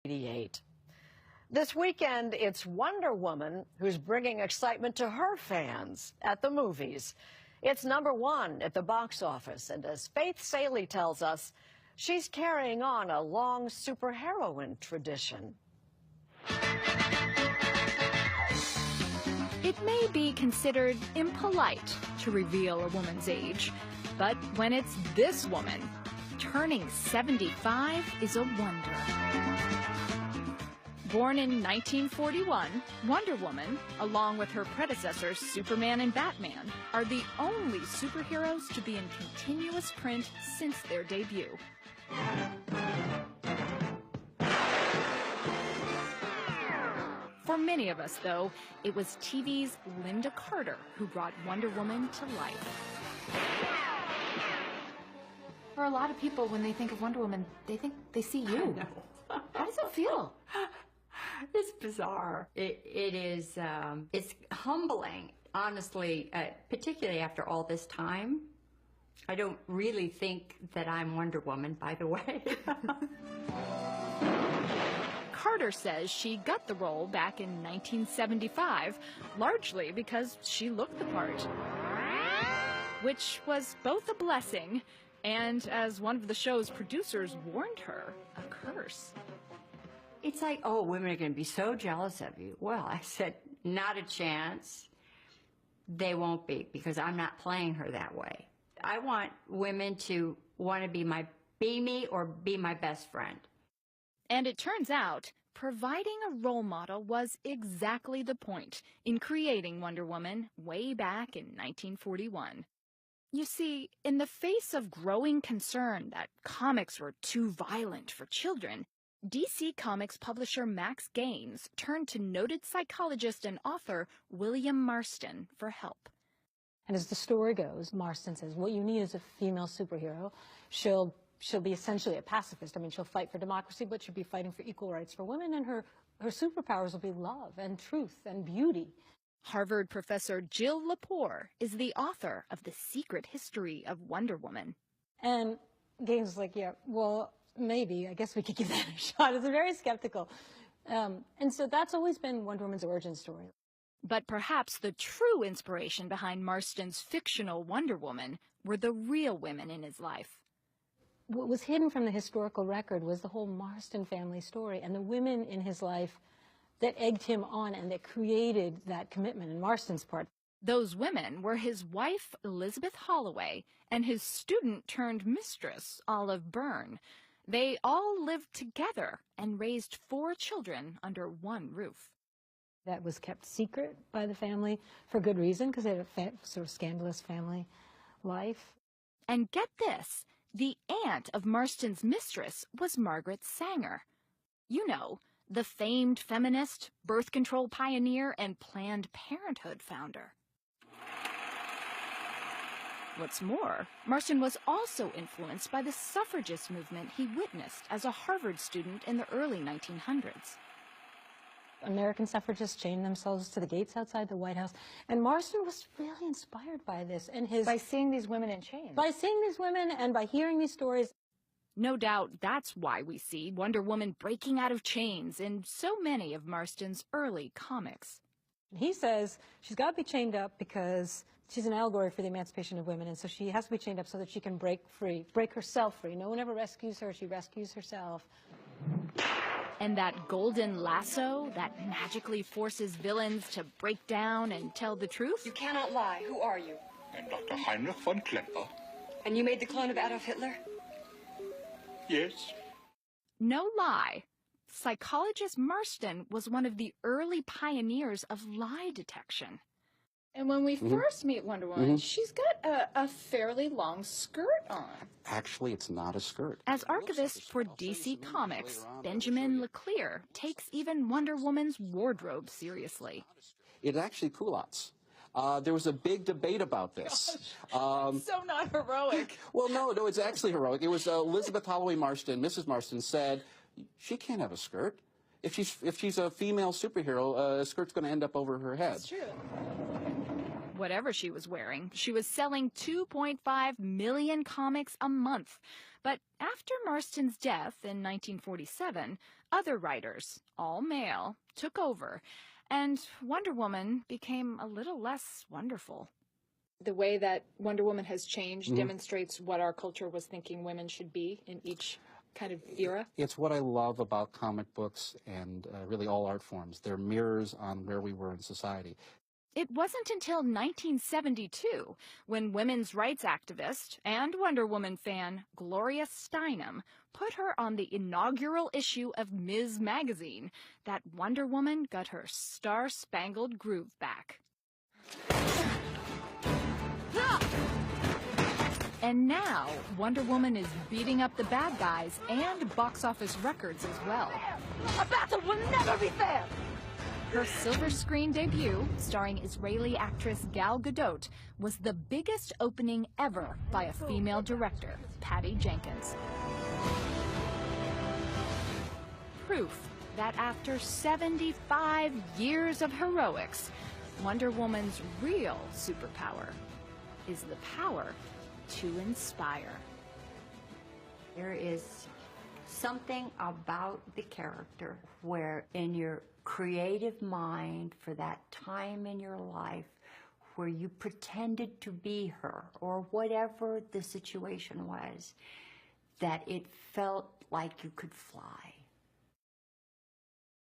88. This weekend, it's Wonder Woman who's bringing excitement to her fans at the movies. It's #1 at the box office, and as Faith Salie tells us, she's carrying on a long superheroine tradition. It may be considered impolite to reveal a woman's age, but when it's this woman, turning 75 is a wonder. Born in 1941, Wonder Woman, along with her predecessors Superman and Batman, are the only superheroes to be in continuous print since their debut. For many of us, though, it was TV's Lynda Carter who brought Wonder Woman to life. For a lot of people, when they think of Wonder Woman, they think they see you. How does it feel? It's bizarre. It is, it's humbling, honestly, particularly after all this time. I don't really think that I'm Wonder Woman, by the way. Carter says she got the role back in 1975, largely because she looked the part, which was both a blessing and, as one of the show's producers warned her, a curse. It's like, oh, women are going to be so jealous of you. Well, I said, not a chance. They won't be, because I'm not playing her that way. I want women to want to be me or be my best friend. And it turns out, providing a role model was exactly the point in creating Wonder Woman way back in 1941. You see, in the face of growing concern that comics were too violent for children, DC Comics publisher Max Gaines turned to noted psychologist and author William Marston for help. And as the story goes, Marston says, what you need is a female superhero. She'll be essentially a pacifist. I mean, she'll fight for democracy, but she'll be fighting for equal rights for women, and her superpowers will be love and truth and beauty. Harvard professor Jill Lepore is the author of The Secret History of Wonder Woman. And Gaines was like, yeah, well, maybe. I guess we could give that a shot. It's very skeptical. And so that's always been Wonder Woman's origin story. But perhaps the true inspiration behind Marston's fictional Wonder Woman were the real women in his life. What was hidden from the historical record was the whole Marston family story and the women in his life that egged him on and that created that commitment in Marston's part. Those women were his wife, Elizabeth Holloway, and his student-turned-mistress, Olive Byrne. They all lived together and raised 4 children under one roof. That was kept secret by the family for good reason, because they had a sort of scandalous family life. And get this, the aunt of Marston's mistress was Margaret Sanger. You know, the famed feminist, birth control pioneer, and Planned Parenthood founder. What's more, Marston was also influenced by the suffragist movement he witnessed as a Harvard student in the early 1900s. American suffragists chained themselves to the gates outside the White House, and Marston was really inspired by this. And by seeing these women in chains. By seeing these women and by hearing these stories. No doubt that's why we see Wonder Woman breaking out of chains in so many of Marston's early comics. He says she's got to be chained up because she's an allegory for the emancipation of women, and so she has to be chained up so that she can break herself free. No one ever rescues her, she rescues herself. And that golden lasso that magically forces villains to break down and tell the truth? You cannot lie. Who are you? I'm Dr. Heinrich von Klemper. And you made the clone of Adolf Hitler? Yes. No lie. Psychologist Marston was one of the early pioneers of lie detection. And when we first meet Wonder Woman, she's got a fairly long skirt on. Actually, it's not a skirt. As archivist for DC Comics, Benjamin LeClaire takes even Wonder Woman's wardrobe seriously. It's actually culottes. There was a big debate about this. So not heroic. Well, no, it's actually heroic. It was Elizabeth Holloway Marston, Mrs. Marston, said she can't have a skirt. If she's a female superhero, a skirt's going to end up over her head. That's true. whatever she was wearing. She was selling 2.5 million comics a month. But after Marston's death in 1947, other writers, all male, took over, and Wonder Woman became a little less wonderful. The way that Wonder Woman has changed demonstrates what our culture was thinking women should be in each kind of era. It's what I love about comic books and really all art forms. They're mirrors on where we were in society. It wasn't until 1972 when women's rights activist and Wonder Woman fan Gloria Steinem put her on the inaugural issue of Ms. Magazine that Wonder Woman got her star-spangled groove back. And now, Wonder Woman is beating up the bad guys and box office records as well. A battle will never be fair! Her silver screen debut, starring Israeli actress Gal Gadot, was the biggest opening ever by a female director, Patty Jenkins. Proof that after 75 years of heroics, Wonder Woman's real superpower is the power to inspire. There is something about the character where in your creative mind for that time in your life where you pretended to be her or whatever the situation was, that it felt like you could fly.